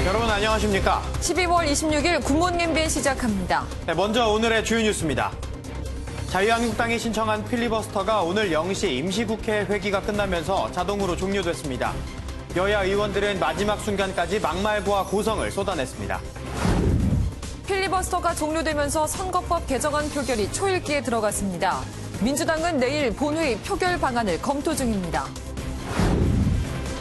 여러분 안녕하십니까? 12월 26일 굿모닝 MBN 시작합니다. 네, 먼저 오늘의 주요 뉴스입니다. 자유한국당이 신청한 필리버스터가 오늘 0시 임시국회 회기가 끝나면서 자동으로 종료됐습니다. 여야 의원들은 마지막 순간까지 막말과 고성을 쏟아냈습니다. 필리버스터가 종료되면서 선거법 개정안 표결이 초읽기에 들어갔습니다. 민주당은 내일 본회의 표결 방안을 검토 중입니다.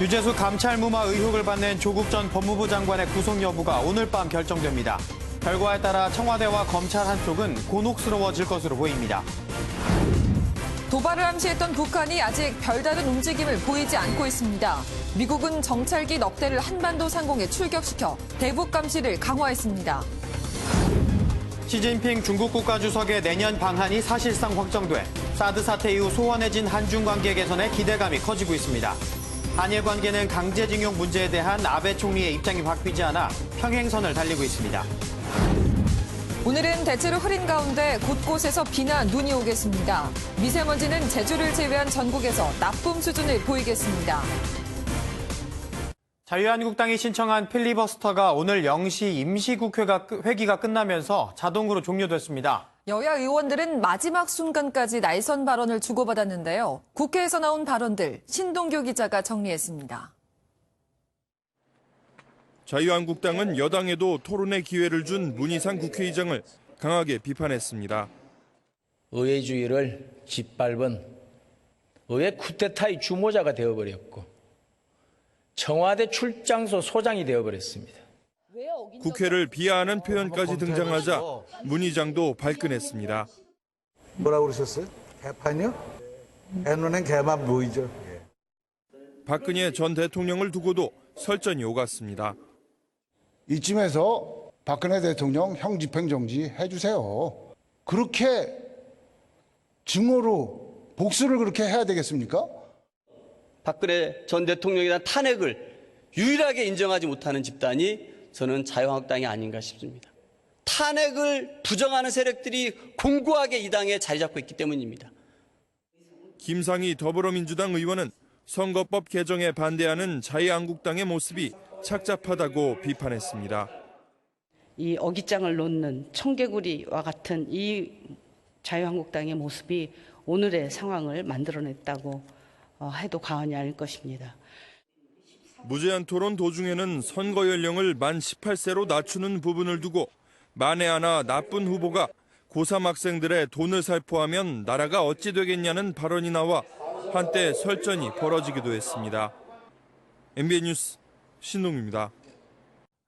유재수 감찰 무마 의혹을 받는 조국 전 법무부 장관의 구속 여부가 오늘 밤 결정됩니다. 결과에 따라 청와대와 검찰 한쪽은 곤혹스러워질 것으로 보입니다. 도발을 암시했던 북한이 아직 별다른 움직임을 보이지 않고 있습니다. 미국은 정찰기 넉 대를 한반도 상공에 출격시켜 대북 감시를 강화했습니다. 시진핑 중국 국가주석의 내년 방한이 사실상 확정돼 사드 사태 이후 소원해진 한중 관계 개선에 기대감이 커지고 있습니다. 한일 관계는 강제징용 문제에 대한 아베 총리의 입장이 바뀌지 않아 평행선을 달리고 있습니다. 오늘은 대체로 흐린 가운데 곳곳에서 비나 눈이 오겠습니다. 미세먼지는 제주를 제외한 전국에서 나쁨 수준을 보이겠습니다. 자유한국당이 신청한 필리버스터가 오늘 0시 임시국회가 회기가 끝나면서 자동으로 종료됐습니다. 여야 의원들은 마지막 순간까지 날선 발언을 주고받았는데요. 국회에서 나온 발언들 신동규 기자가 정리했습니다. 자유한국당은 여당에도 토론의 기회를 준 문희상 국회의장을 강하게 비판했습니다. 의회주의를 짓밟은 의회 쿠데타의 주모자가 되어버렸고 청와대 출장소 소장이 되어버렸습니다. 국회를 비하하는 표현까지 등장하자 문 의장도 발끈했습니다. 뭐라고 그러셨어요? 개판이요? 개 눈엔 개만 보이죠. 박근혜 전 대통령을 두고도 설전이 오갔습니다. 이쯤에서 박근혜 대통령 형 집행정지 해주세요. 그렇게 증오로 복수를 그렇게 해야 되겠습니까? 박근혜 전 대통령에 대한 탄핵을 유일하게 인정하지 못하는 집단이 저는 자유한국당이 아닌가 싶습니다. 탄핵을 부정하는 세력들이 공고하게 이 당에 자리 잡고 있기 때문입니다. 김상희 더불어민주당 의원은 선거법 개정에 반대하는 자유한국당의 모습이 착잡하다고 비판했습니다. 이 어깃장을 놓는 청개구리와 같은 이 자유한국당의 모습이 오늘의 상황을 만들어냈다고 해도 과언이 아닐 것입니다. 무제한 토론 도중에는 선거 연령을 만 18세로 낮추는 부분을 두고 만에 하나 나쁜 후보가 고3 학생들의 돈을 살포하면 나라가 어찌 되겠냐는 발언이 나와 한때 설전이 벌어지기도 했습니다. MBN 뉴스 신동입니다.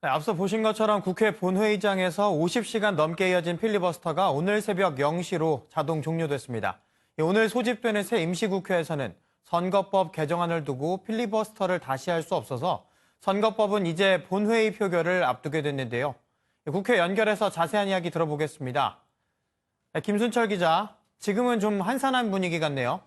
네, 앞서 보신 것처럼 국회 본회의장에서 50시간 넘게 이어진 필리버스터가 오늘 새벽 0시로 자동 종료됐습니다. 오늘 소집되는 새 임시국회에서는 선거법 개정안을 두고 필리버스터를 다시 할 수 없어서 선거법은 이제 본회의 표결을 앞두게 됐는데요. 국회 연결해서 자세한 이야기 들어보겠습니다. 김순철 기자, 지금은 좀 한산한 분위기 같네요.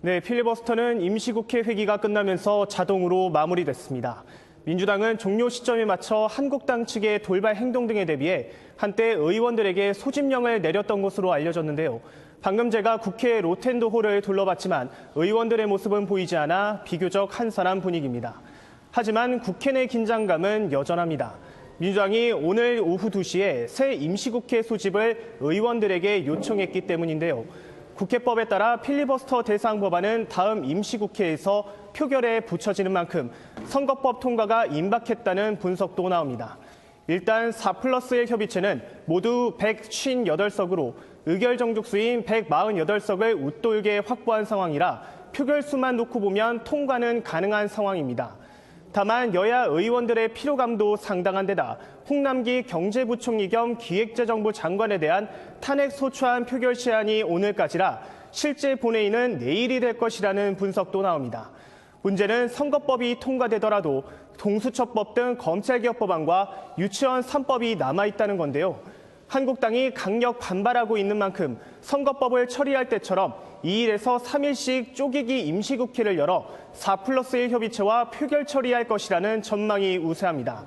네, 필리버스터는 임시국회 회기가 끝나면서 자동으로 마무리됐습니다. 민주당은 종료 시점에 맞춰 한국당 측의 돌발 행동 등에 대비해 한때 의원들에게 소집령을 내렸던 것으로 알려졌는데요. 방금 제가 국회 로텐도홀을 둘러봤지만 의원들의 모습은 보이지 않아 비교적 한산한 분위기입니다. 하지만 국회 내 긴장감은 여전합니다. 민주당이 오늘 오후 2시에 새 임시국회 소집을 의원들에게 요청했기 때문인데요. 국회법에 따라 필리버스터 대상 법안은 다음 임시국회에서 표결에 붙여지는 만큼 선거법 통과가 임박했다는 분석도 나옵니다. 일단 4+1 협의체는 모두 158석으로 의결 정족수인 148석을 웃돌게 확보한 상황이라 표결수만 놓고 보면 통과는 가능한 상황입니다. 다만 여야 의원들의 피로감도 상당한 데다 홍남기 경제부총리 겸 기획재정부 장관에 대한 탄핵 소추안 표결 시한이 오늘까지라 실제 본회의는 내일이 될 것이라는 분석도 나옵니다. 문제는 선거법이 통과되더라도 동수처법 등 검찰개혁 법안과 유치원 3법이 남아있다는 건데요. 한국당이 강력 반발하고 있는 만큼 선거법을 처리할 때처럼 2일에서 3일씩 쪼개기 임시국회를 열어 4+1 협의체와 표결 처리할 것이라는 전망이 우세합니다.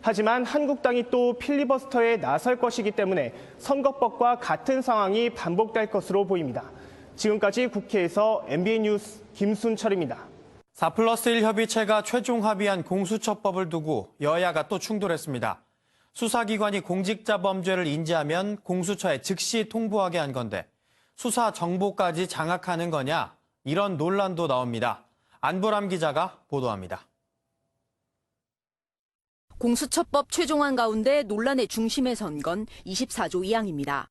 하지만 한국당이 또 필리버스터에 나설 것이기 때문에 선거법과 같은 상황이 반복될 것으로 보입니다. 지금까지 국회에서 MBN 뉴스 김순철입니다. 4+1 협의체가 최종 합의한 공수처법을 두고 여야가 또 충돌했습니다. 수사기관이 공직자 범죄를 인지하면 공수처에 즉시 통보하게 한 건데 수사 정보까지 장악하는 거냐? 이런 논란도 나옵니다. 안보람 기자가 보도합니다. 공수처법 최종안 가운데 논란의 중심에 선 건 24조 2항입니다.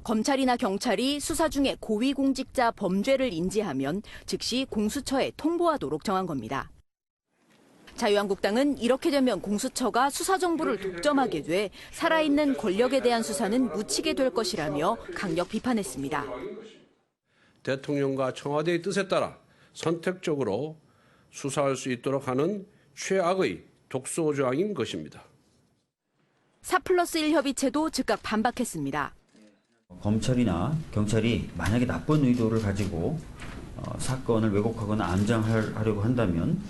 검찰이나 경찰이 수사 중에 고위공직자 범죄를 인지하면 즉시 공수처에 통보하도록 정한 겁니다. 자유한국당은 이렇게 되면 공수처가 수사 정보를 독점하게 돼 살아있는 권력에 대한 수사는 묻히게 될 것이라며 강력 비판했습니다. 대통령과 청와대의 뜻에 따라 선택적으로 수사할 수 있도록 하는 최악의 독소 조항인 것입니다. 4+1 협의체도 즉각 반박했습니다. 검찰이나 경찰이 만약에 나쁜 의도를 가지고 사건을 왜곡하거나 암장하려고 한다면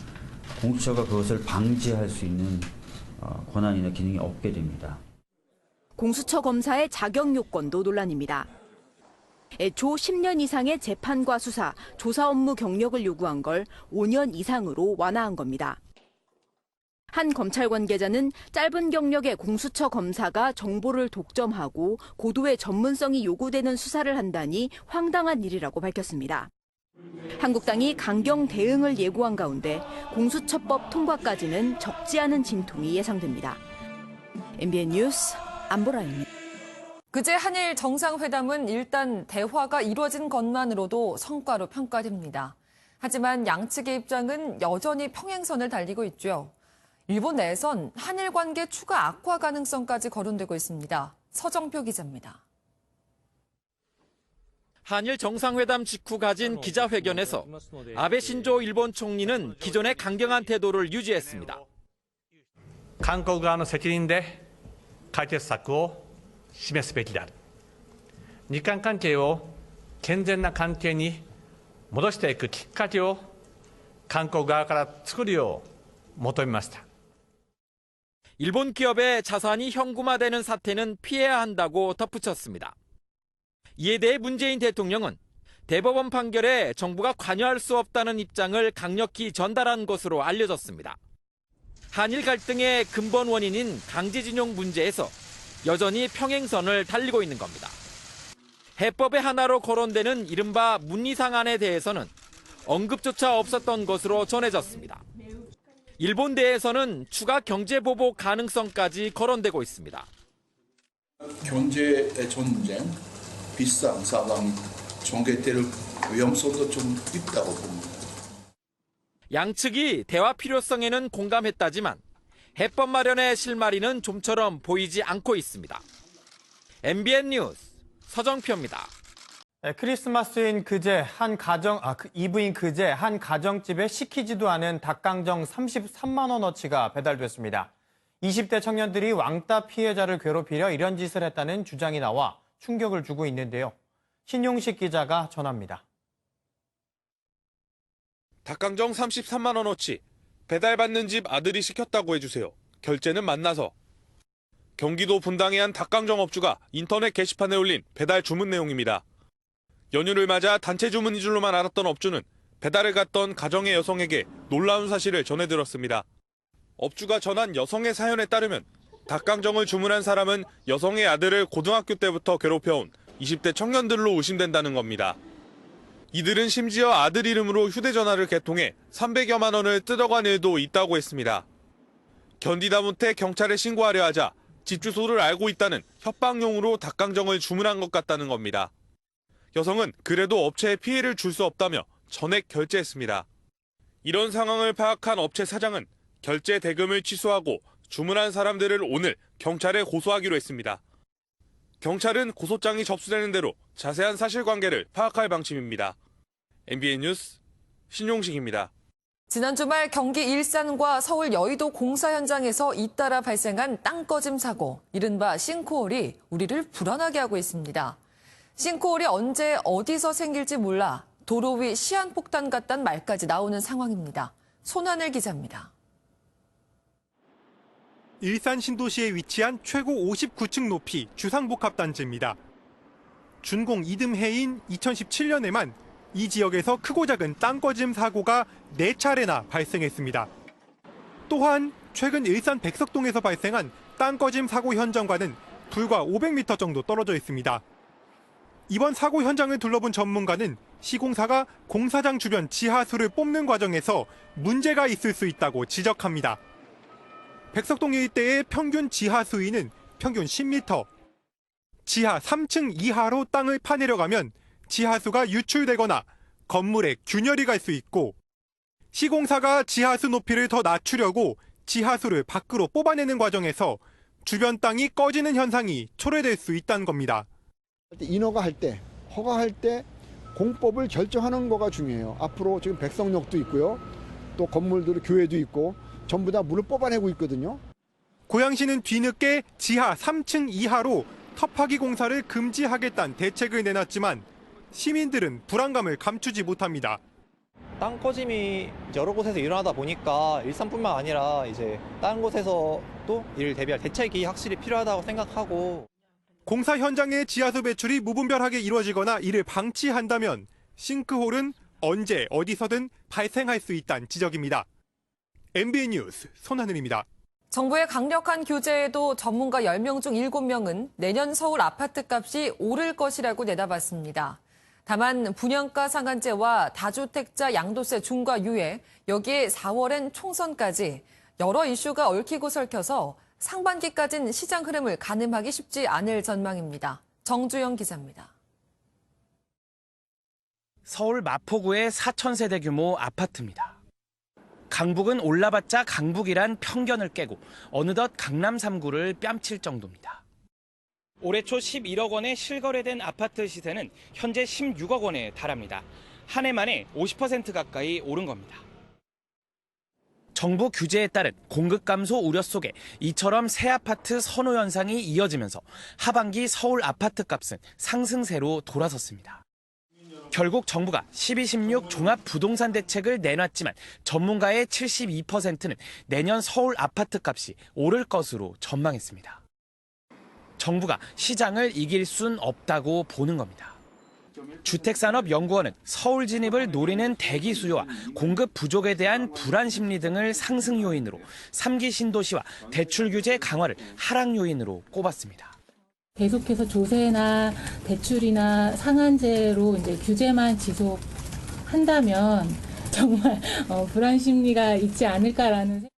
공수처가 그것을 방지할 수 있는 권한이나 기능이 없게 됩니다. 공수처 검사의 자격 요건도 논란입니다. 애초 10년 이상의 재판과 수사, 조사 업무 경력을 요구한 걸 5년 이상으로 완화한 겁니다. 한 검찰 관계자는 짧은 경력의 공수처 검사가 정보를 독점하고 고도의 전문성이 요구되는 수사를 한다니 황당한 일이라고 밝혔습니다. 한국당이 강경 대응을 예고한 가운데 공수처법 통과까지는 적지 않은 진통이 예상됩니다. MBN 뉴스 안보라입니다. 그제 한일 정상회담은 일단 대화가 이루어진 것만으로도 성과로 평가됩니다. 하지만 양측의 입장은 여전히 평행선을 달리고 있죠. 일본 내에선 한일 관계 추가 악화 가능성까지 거론되고 있습니다. 서정표 기자입니다. 한일 정상회담 직후 가진 기자회견에서 아베 신조 일본 총리는 기존의 강경한 태도를 유지했습니다. 韓国側の責任で解決策を示すべきである。日韓関係を健全な関係に戻していくきっかけを韓国側から作るよう求めました。 일본 기업의 자산이 현금화되는 사태는 피해야 한다고 덧붙였습니다. 이에 대해 문재인 대통령은 대법원 판결에 정부가 관여할 수 없다는 입장을 강력히 전달한 것으로 알려졌습니다. 한일 갈등의 근본 원인인 강제징용 문제에서 여전히 평행선을 달리고 있는 겁니다. 해법의 하나로 거론되는 이른바 문리상안에 대해서는 언급조차 없었던 것으로 전해졌습니다. 일본 내에서는 추가 경제 보복 가능성까지 거론되고 있습니다. 경제 전쟁, 비싼 상황이 전개될 위험성도 좀 있다고 봅니다. 양측이 대화 필요성에는 공감했다지만 해법 마련의 실마리는 좀처럼 보이지 않고 있습니다. MBN 뉴스 서정표입니다. 크리스마스인 그제 이브인 그제 한 가정집에 시키지도 않은 닭강정 33만 원어치가 배달됐습니다. 20대 청년들이 왕따 피해자를 괴롭히려 이런 짓을 했다는 주장이 나와 충격을 주고 있는데요. 신용식 기자가 전합니다. 닭강정 33만 원어치 배달받는 집 아들이 시켰다고 해주세요. 결제는 만나서. 경기도 분당의 한 닭강정 업주가 인터넷 게시판에 올린 배달 주문 내용입니다. 연휴를 맞아 단체 주문인 줄로만 알았던 업주는 배달을 갔던 가정의 여성에게 놀라운 사실을 전해들었습니다. 업주가 전한 여성의 사연에 따르면 닭강정을 주문한 사람은 여성의 아들을 고등학교 때부터 괴롭혀온 20대 청년들로 의심된다는 겁니다. 이들은 심지어 아들 이름으로 휴대전화를 개통해 300여만 원을 뜯어간 일도 있다고 했습니다. 견디다 못해 경찰에 신고하려 하자 집 주소를 알고 있다는 협박용으로 닭강정을 주문한 것 같다는 겁니다. 여성은 그래도 업체에 피해를 줄 수 없다며 전액 결제했습니다. 이런 상황을 파악한 업체 사장은 결제 대금을 취소하고 주문한 사람들을 오늘 경찰에 고소하기로 했습니다. 경찰은 고소장이 접수되는 대로 자세한 사실관계를 파악할 방침입니다. MBN 뉴스 신용식입니다. 지난 주말 경기 일산과 서울 여의도 공사 현장에서 잇따라 발생한 땅꺼짐 사고, 이른바 싱크홀이 우리를 불안하게 하고 있습니다. 싱크홀이 언제 어디서 생길지 몰라 도로 위 시한폭탄 같다는 말까지 나오는 상황입니다. 손하늘 기자입니다. 일산 신도시에 위치한 최고 59층 높이 주상복합단지입니다. 준공 이듬해인 2017년에만 이 지역에서 크고 작은 땅꺼짐 사고가 4차례나 발생했습니다. 또한 최근 일산 백석동에서 발생한 땅꺼짐 사고 현장과는 불과 500m 정도 떨어져 있습니다. 이번 사고 현장을 둘러본 전문가는 시공사가 공사장 주변 지하수를 뽑는 과정에서 문제가 있을 수 있다고 지적합니다. 백석동 일대의 평균 지하 수위는 평균 10m. 지하 3층 이하로 땅을 파내려가면 지하수가 유출되거나 건물에 균열이 갈 수 있고, 시공사가 지하수 높이를 더 낮추려고 지하수를 밖으로 뽑아내는 과정에서 주변 땅이 꺼지는 현상이 초래될 수 있다는 겁니다. 인허가 할 때, 허가할 때 공법을 결정하는 거가 중요해요. 앞으로 지금 백석역도 있고요. 또 건물들, 교회도 있고 전부 다 물을 뽑아내고 있거든요. 고양시는 뒤늦게 지하 3층 이하로 터파기 공사를 금지하겠다는 대책을 내놨지만 시민들은 불안감을 감추지 못합니다. 땅꺼짐이 여러 곳에서 일어나다 보니까 일산뿐만 아니라 이제 다른 곳에서도 이를 대비할 대책이 확실히 필요하다고 생각하고, 공사 현장의 지하수 배출이 무분별하게 이루어지거나 이를 방치한다면 싱크홀은 언제 어디서든 발생할 수 있다는 지적입니다. MBN 뉴스 손하늘입니다. 정부의 강력한 규제에도 전문가 10명 중 7명은 내년 서울 아파트값이 오를 것이라고 내다봤습니다. 다만 분양가 상한제와 다주택자 양도세 중과 유예, 여기에 4월엔 총선까지 여러 이슈가 얽히고 설켜서 상반기까지는 시장 흐름을 가늠하기 쉽지 않을 전망입니다. 정주영 기자입니다. 서울 마포구의 4,000세대 규모 아파트입니다. 강북은 올라봤자 강북이란 편견을 깨고 어느덧 강남 3구를 뺨칠 정도입니다. 올해 초 11억 원에 실거래된 아파트 시세는 현재 16억 원에 달합니다. 한 해 만에 50% 가까이 오른 겁니다. 정부 규제에 따른 공급 감소 우려 속에 이처럼 새 아파트 선호 현상이 이어지면서 하반기 서울 아파트 값은 상승세로 돌아섰습니다. 결국 정부가 12.16 종합 부동산 대책을 내놨지만 전문가의 72%는 내년 서울 아파트 값이 오를 것으로 전망했습니다. 정부가 시장을 이길 순 없다고 보는 겁니다. 주택산업연구원은 서울 진입을 노리는 대기 수요와 공급 부족에 대한 불안 심리 등을 상승 요인으로 3기 신도시와 대출 규제 강화를 하락 요인으로 꼽았습니다. 계속해서 조세나 대출이나 상한제로 이제 규제만 지속한다면 정말 불안 심리가 있지 않을까라는.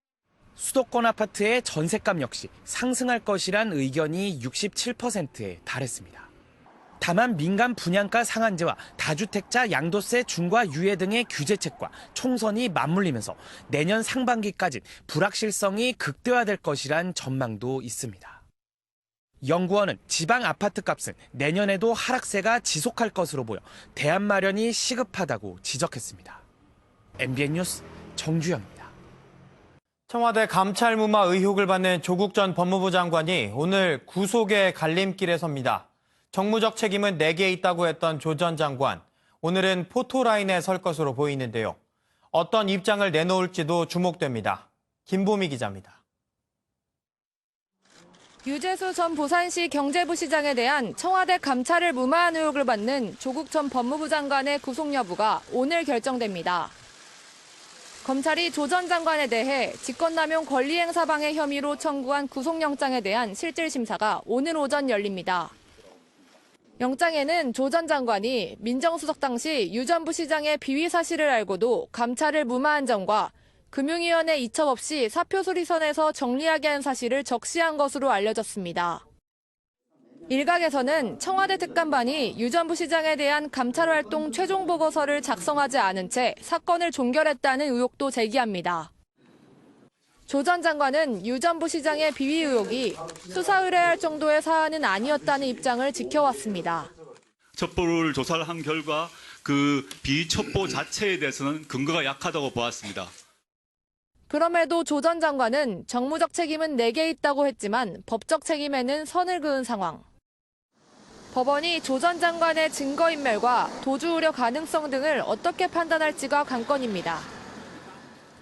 수도권 아파트의 전셋값 역시 상승할 것이란 의견이 67%에 달했습니다. 다만 민간 분양가 상한제와 다주택자 양도세 중과 유예 등의 규제책과 총선이 맞물리면서 내년 상반기까지 불확실성이 극대화될 것이란 전망도 있습니다. 연구원은 지방 아파트 값은 내년에도 하락세가 지속할 것으로 보여 대안 마련이 시급하다고 지적했습니다. MBN 뉴스 정주영입니다. 청와대 감찰무마 의혹을 받는 조국 전 법무부 장관이 오늘 구속의 갈림길에 섭니다. 정무적 책임은 내게 있다고 했던 조 전 장관, 오늘은 포토라인에 설 것으로 보이는데요. 어떤 입장을 내놓을지도 주목됩니다. 김보미 기자입니다. 유재수 전 부산시 경제부 시장에 대한 청와대 감찰을 무마한 의혹을 받는 조국 전 법무부 장관의 구속 여부가 오늘 결정됩니다. 검찰이 조 전 장관에 대해 직권남용 권리행사 방해 혐의로 청구한 구속영장에 대한 실질심사가 오늘 오전 열립니다. 영장에는 조 전 장관이 민정수석 당시 유 전 부시장의 비위 사실을 알고도 감찰을 무마한 점과 금융위원회 이첩 없이 사표 수리선에서 정리하게 한 사실을 적시한 것으로 알려졌습니다. 일각에서는 청와대 특감반이 유 전 부시장에 대한 감찰활동 최종 보고서를 작성하지 않은 채 사건을 종결했다는 의혹도 제기합니다. 조 전 장관은 유 전 부시장의 비위 의혹이 수사 의뢰할 정도의 사안은 아니었다는 입장을 지켜왔습니다. 첩보를 조사를 한 결과 그 비첩보 자체에 대해서는 근거가 약하다고 보았습니다. 그럼에도 조 전 장관은 정무적 책임은 내게 있다고 했지만 법적 책임에는 선을 그은 상황. 법원이 조 전 장관의 증거인멸과 도주 우려 가능성 등을 어떻게 판단할지가 관건입니다.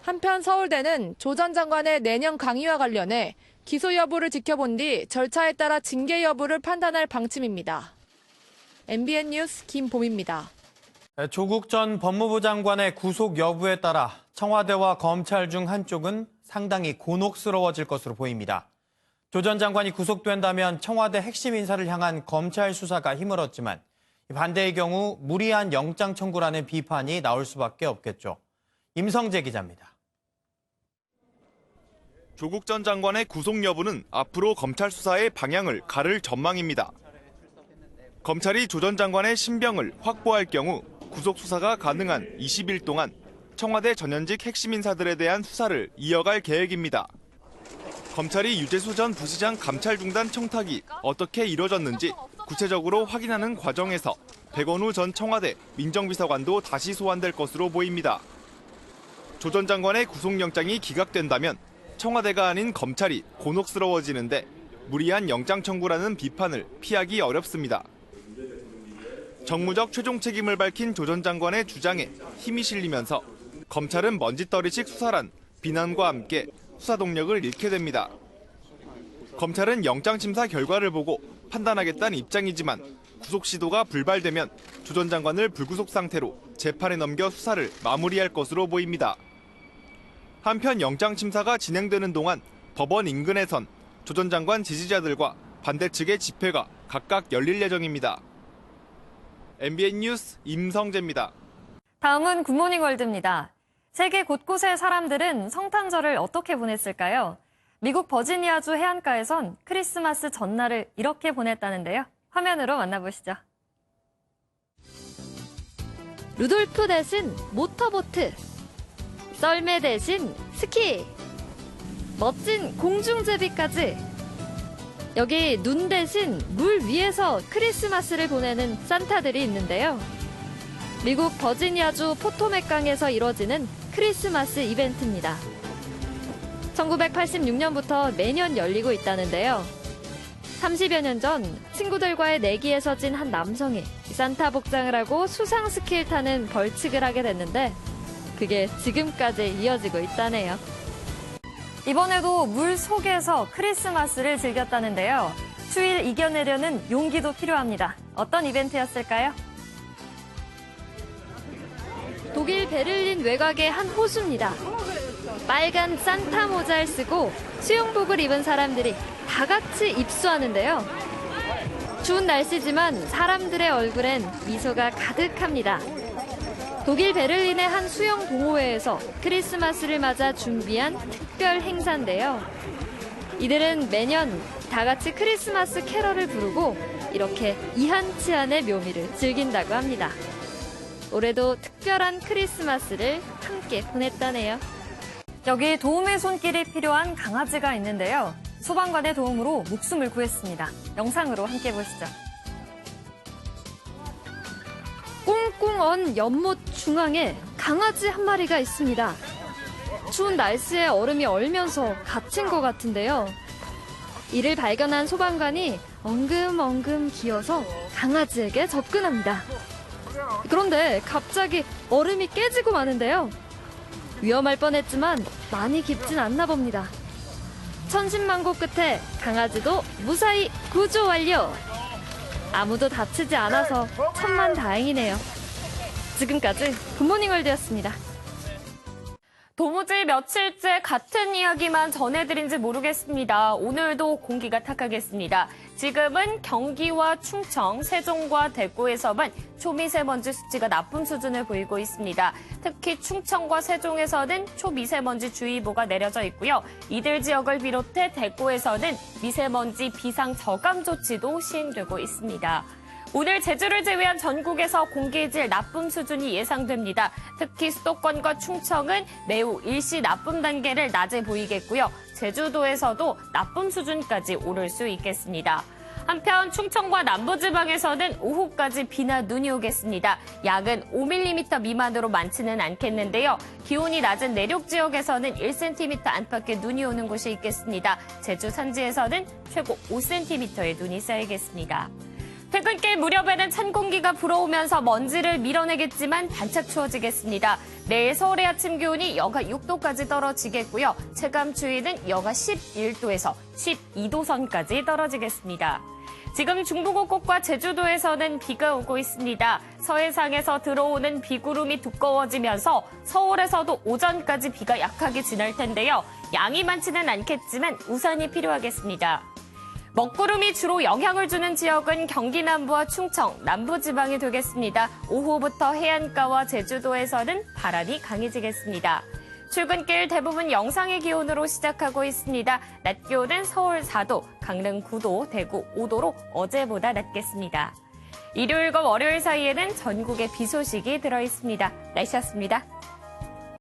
한편 서울대는 조 전 장관의 내년 강의와 관련해 기소 여부를 지켜본 뒤 절차에 따라 징계 여부를 판단할 방침입니다. MBN 뉴스 김봄입니다. 조국 전 법무부 장관의 구속 여부에 따라 청와대와 검찰 중 한쪽은 상당히 곤혹스러워질 것으로 보입니다. 조 전 장관이 구속된다면 청와대 핵심 인사를 향한 검찰 수사가 힘을 얻지만 반대의 경우 무리한 영장 청구라는 비판이 나올 수밖에 없겠죠. 임성재 기자입니다. 조국 전 장관의 구속 여부는 앞으로 검찰 수사의 방향을 가를 전망입니다. 검찰이 조 전 장관의 신병을 확보할 경우 구속 수사가 가능한 20일 동안 청와대 전현직 핵심 인사들에 대한 수사를 이어갈 계획입니다. 검찰이 유재수 전 부시장 감찰 중단 청탁이 어떻게 이뤄졌는지 구체적으로 확인하는 과정에서 백원우 전 청와대 민정비서관도 다시 소환될 것으로 보입니다. 조 전 장관의 구속영장이 기각된다면 청와대가 아닌 검찰이 곤혹스러워지는데 무리한 영장 청구라는 비판을 피하기 어렵습니다. 정무적 최종 책임을 밝힌 조 전 장관의 주장에 힘이 실리면서 검찰은 먼지떨이식 수사란 비난과 함께 수사 동력을 잃게 됩니다. 검찰은 영장 심사 결과를 보고 판단하겠다는 입장이지만 구속 시도가 불발되면 조 전 장관을 불구속 상태로 재판에 넘겨 수사를 마무리할 것으로 보입니다. 한편 영장 심사가 진행되는 동안 법원 인근에선 조 전 장관 지지자들과 반대 측의 집회가 각각 열릴 예정입니다. MBN 뉴스 임성재입니다. 다음은 굿모닝 월드입니다. 세계 곳곳의 사람들은 성탄절을 어떻게 보냈을까요? 미국 버지니아주 해안가에선 크리스마스 전날을 이렇게 보냈다는데요. 화면으로 만나보시죠. 루돌프 대신 모터보트, 썰매 대신 스키, 멋진 공중제비까지. 여기 눈 대신 물 위에서 크리스마스를 보내는 산타들이 있는데요. 미국 버지니아주 포토맥강에서 이뤄지는 크리스마스 이벤트입니다. 1986년부터 매년 열리고 있다는데요. 30여 년 전 친구들과의 내기에서 진 한 남성이 산타 복장을 하고 수상 스키를 타는 벌칙을 하게 됐는데 그게 지금까지 이어지고 있다네요. 이번에도 물 속에서 크리스마스를 즐겼다는데요. 추위를 이겨내려는 용기도 필요합니다. 어떤 이벤트였을까요? 독일 베를린 외곽의 한 호수입니다. 빨간 산타 모자를 쓰고 수영복을 입은 사람들이 다 같이 입수하는데요. 추운 날씨지만 사람들의 얼굴엔 미소가 가득합니다. 독일 베를린의 한 수영 동호회에서 크리스마스를 맞아 준비한 특별 행사인데요. 이들은 매년 다 같이 크리스마스 캐럴을 부르고 이렇게 이한치한의 묘미를 즐긴다고 합니다. 올해도 특별한 크리스마스를 함께 보냈다네요. 여기 도움의 손길이 필요한 강아지가 있는데요. 소방관의 도움으로 목숨을 구했습니다. 영상으로 함께 보시죠. 꽁꽁 언 연못 중앙에 강아지 한 마리가 있습니다. 추운 날씨에 얼음이 얼면서 갇힌 것 같은데요. 이를 발견한 소방관이 엉금엉금 기어서 강아지에게 접근합니다. 그런데 갑자기 얼음이 깨지고 마는데요. 위험할 뻔했지만 많이 깊진 않나 봅니다. 천신만고 끝에 강아지도 무사히 구조 완료! 아무도 다치지 않아서 천만다행이네요. 지금까지 굿모닝 월드였습니다. 도무지 며칠째 같은 이야기만 전해드린지 모르겠습니다. 오늘도 공기가 탁하겠습니다. 지금은 경기와 충청, 세종과 대구에서만 초미세먼지 수치가 나쁨 수준을 보이고 있습니다. 특히 충청과 세종에서는 초미세먼지 주의보가 내려져 있고요. 이들 지역을 비롯해 대구에서는 미세먼지 비상 저감 조치도 시행되고 있습니다. 오늘 제주를 제외한 전국에서 공기질 나쁨 수준이 예상됩니다. 특히 수도권과 충청은 매우 일시 나쁨 단계를 낮에 보이겠고요. 제주도에서도 나쁨 수준까지 오를 수 있겠습니다. 한편 충청과 남부지방에서는 오후까지 비나 눈이 오겠습니다. 약은 5mm 미만으로 많지는 않겠는데요. 기온이 낮은 내륙 지역에서는 1cm 안팎의 눈이 오는 곳이 있겠습니다. 제주 산지에서는 최고 5cm의 눈이 쌓이겠습니다. 퇴근길 무렵에는 찬 공기가 불어오면서 먼지를 밀어내겠지만 반짝 추워지겠습니다. 내일 서울의 아침 기온이 영하 6도까지 떨어지겠고요. 체감 추위는 영하 11도에서 12도 선까지 떨어지겠습니다. 지금 중부곳곳과 제주도에서는 비가 오고 있습니다. 서해상에서 들어오는 비구름이 두꺼워지면서 서울에서도 오전까지 비가 약하게 지날 텐데요. 양이 많지는 않겠지만 우산이 필요하겠습니다. 먹구름이 주로 영향을 주는 지역은 경기 남부와 충청, 남부지방이 되겠습니다. 오후부터 해안가와 제주도에서는 바람이 강해지겠습니다. 출근길 대부분 영상의 기온으로 시작하고 있습니다. 낮 기온은 서울 4도, 강릉 9도, 대구 5도로 어제보다 낮겠습니다. 일요일과 월요일 사이에는 전국에 비 소식이 들어있습니다. 날씨였습니다.